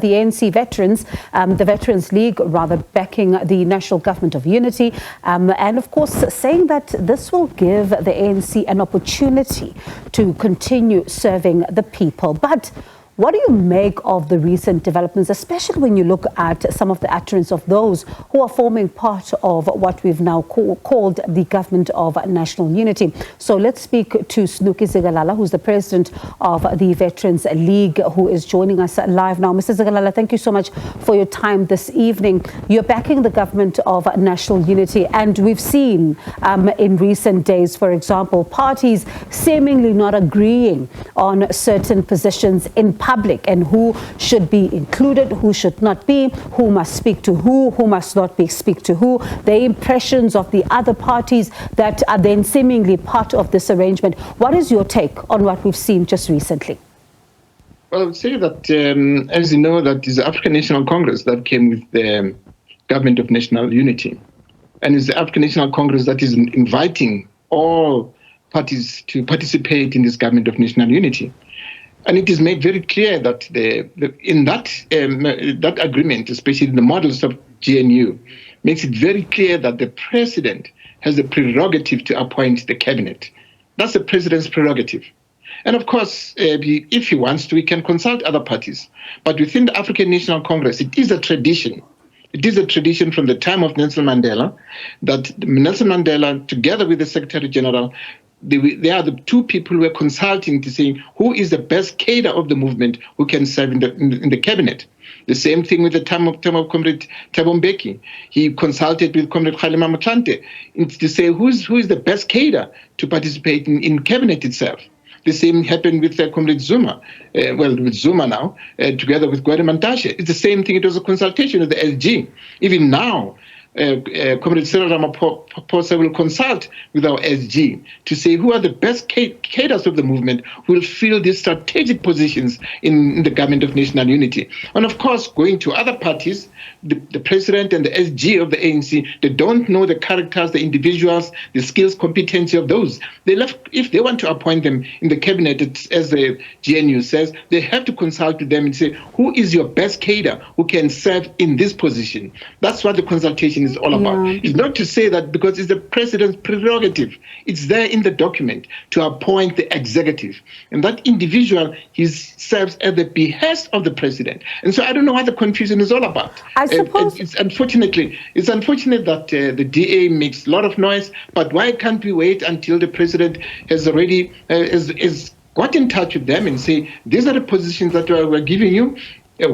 The ANC veterans, the Veterans League, rather, backing the National Government of Unity, and of course saying that this will give the ANC an opportunity to continue serving the people. But what do you make of the recent developments, especially when you look at some of the utterance of those who are forming part of what we've now called the Government of National Unity? So let's speak to Snuki Zikalala, who's the president of the Veterans League, who is joining us live now. Mr. Zikalala, thank you so much for your time this evening. You're backing the Government of National Unity, and we've seen in recent days, for example, parties seemingly not agreeing on certain positions in public and who should be included, who should not be, who must speak to who must not speak to who, the impressions of the other parties that are then seemingly part of this arrangement. What is your take on what we've seen just recently? Well, I would say that, as you know, that is the African National Congress that came with the Government of National Unity. And it's the African National Congress that is inviting all parties to participate in this Government of National Unity. And it is made very clear that in that agreement, especially the models of GNU, makes it very clear that the president has the prerogative to appoint the cabinet. That's the president's prerogative. And of course, if he wants to, he can consult other parties. But within the African National Congress, it is a tradition. It is a tradition from the time of Nelson Mandela that Nelson Mandela, together with the Secretary General, they are the two people who are consulting to say who is the best cadre of the movement who can serve in the cabinet. The same thing with the time of Comrade Thabo Mbeki. He consulted with Comrade Kgalema Motlanthe to say who is the best cadre to participate in cabinet itself. The same happened with Comrade Zuma, with Zuma now, together with Gwede Mantashe. It's the same thing. It was a consultation with the SG. Even now, Comrade Cyril Ramaphosa will consult with our SG to say who are the best cadres of the movement who will fill these strategic positions in the Government of National Unity. And of course, going to other parties, the president and the SG of the ANC, they don't know the characters, the individuals, the skills, competency of those. If they want to appoint them in the cabinet, as the GNU says, they have to consult with them and say, who is your best cadre who can serve in this position? That's what the consultation is all about. It's not to say that because it's the president's prerogative. It's there in the document to appoint the executive. And that individual, he serves at the behest of the president. And so I don't know what the confusion is all about. I suppose it's unfortunate that the DA makes a lot of noise, but why can't we wait until the president has already is got in touch with them and say, these are the positions that we're giving you.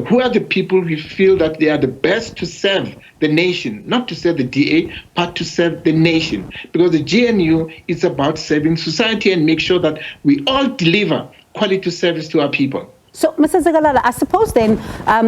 Who are the people who feel that they are the best to serve the nation, not to serve the DA, but to serve the nation? Because the GNU is about serving society and make sure that we all deliver quality service to our people. So, Mr. Zikalala, I suppose then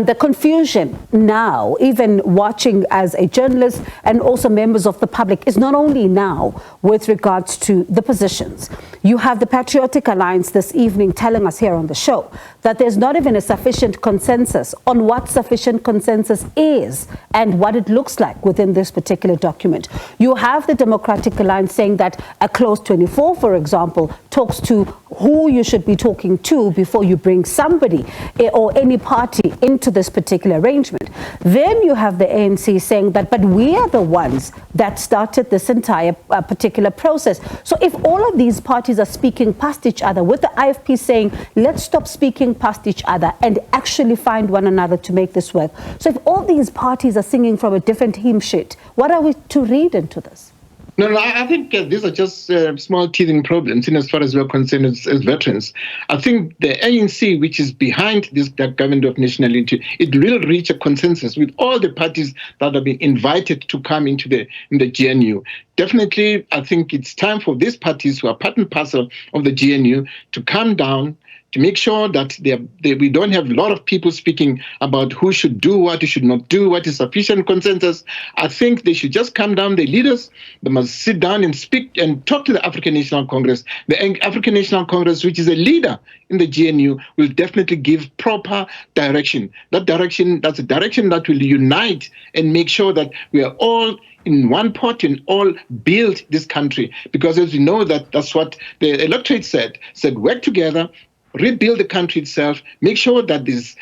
the confusion now, even watching as a journalist and also members of the public, is not only now with regards to the positions. You have the Patriotic Alliance this evening telling us here on the show that there's not even a sufficient consensus on what sufficient consensus is and what it looks like within this particular document. You have the Democratic Alliance saying that a Clause 24, for example, talks to who you should be talking to before you bring somebody or any party into this particular arrangement. Then you have the ANC saying that, but we are the ones that started this entire particular process. So if all of these parties are speaking past each other, with the IFP saying, let's stop speaking past each other and actually find one another to make this work. So if all these parties are singing from a different hymn sheet, what are we to read into this? No, I think these are just small teething problems in as far as we're concerned as veterans. I think the ANC, which is behind this Government of National Unity, it will reach a consensus with all the parties that have been invited to come into the GNU. Definitely, I think it's time for these parties who are part and parcel of the GNU to come down, to make sure that we don't have a lot of people speaking about who should do what, who should not do, what is sufficient consensus. I think they should just come down, the leaders, they must sit down and speak and talk to the African National Congress. The African National Congress, which is a leader in the GNU, will definitely give proper direction. That's a direction that will unite and make sure that we are all in one pot and all build this country. Because as we know, that's what the electorate said work together, rebuild the country itself, make sure that there's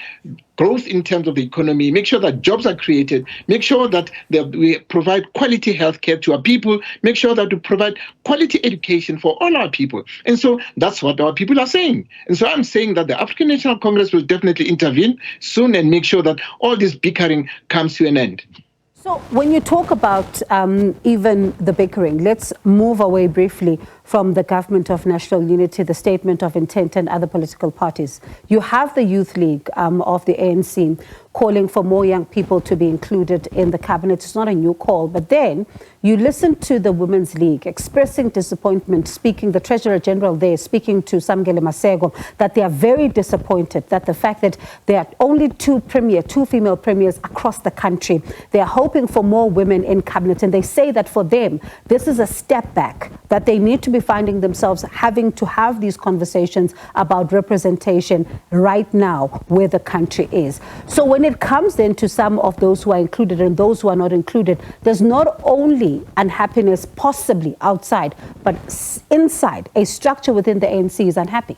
growth in terms of the economy, make sure that jobs are created, make sure that we provide quality healthcare to our people, make sure that we provide quality education for all our people. And so that's what our people are saying. And so I'm saying that the African National Congress will definitely intervene soon and make sure that all this bickering comes to an end. So when you talk about even the bickering, let's move away briefly from the Government of National Unity, the Statement of Intent and other political parties. You have the Youth League of the ANC calling for more young people to be included in the cabinet. It's not a new call, but then you listen to the Women's League expressing disappointment, the Treasurer General there speaking to Samgele Masego, that they are very disappointed that the fact that there are only two female premiers across the country. They are hoping for more women in cabinet, and they say that for them, this is a step back, that they need to be finding themselves having to have these conversations about representation right now where the country is. So when it comes then to some of those who are included and those who are not included, there's not only unhappiness possibly outside, but inside a structure within the ANC is unhappy.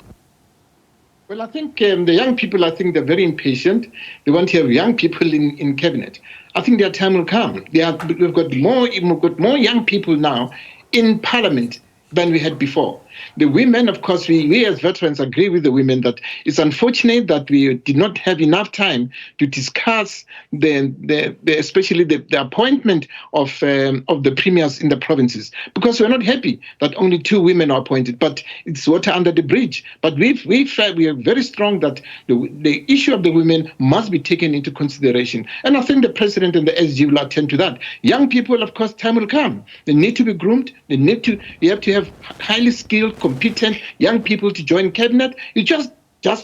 Well, I think the young people, I think they're very impatient. They want to have young people in cabinet. I think their time will come. We've got more young people now in parliament than we had before. The women, of course, we as veterans agree with the women that it's unfortunate that we did not have enough time to discuss especially the appointment of the premiers in the provinces, because we're not happy that only 2 women are appointed, but it's water under the bridge. But we are very strong that the issue of the women must be taken into consideration. And I think the president and the SG will attend to that. Young people, of course, time will come. They need to be groomed. You have to have highly skilled, competent young people to join cabinet. You just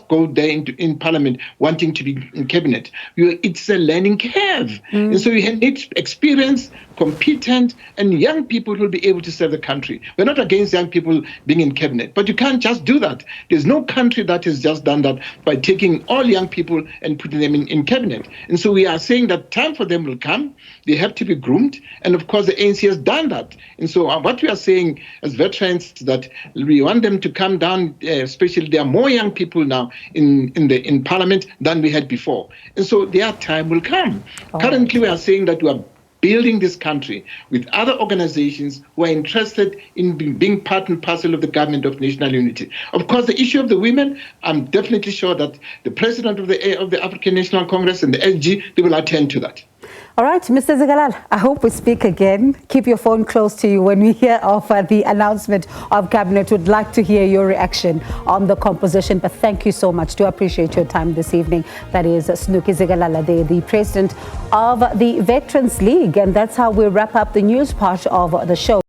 go there in parliament wanting to be in cabinet. It's a learning curve. And so you need experience, competent, and young people who will be able to serve the country. We're not against young people being in cabinet, but you can't just do that. There's no country that has just done that by taking all young people and putting them in cabinet. And so we are saying that time for them will come. They have to be groomed. And of course, the ANC has done that. And so what we are saying as veterans is that we want them to come down, especially there are more young people now in parliament than we had before. And so their time will come. Currently, we are saying that we are building this country with other organizations who are interested in being part and parcel of the government of national unity. Of course, the issue of the women, I'm definitely sure that the president of the African National Congress and the SG, they will attend to that. All right, Mr. Zikalala, I hope we speak again. Keep your phone close to you when we hear of the announcement of cabinet. Would like to hear your reaction on the composition, but thank you so much. Do appreciate your time this evening. That is Snuki Zikalala, the president of the Veterans League, and that's how we wrap up the news part of the show.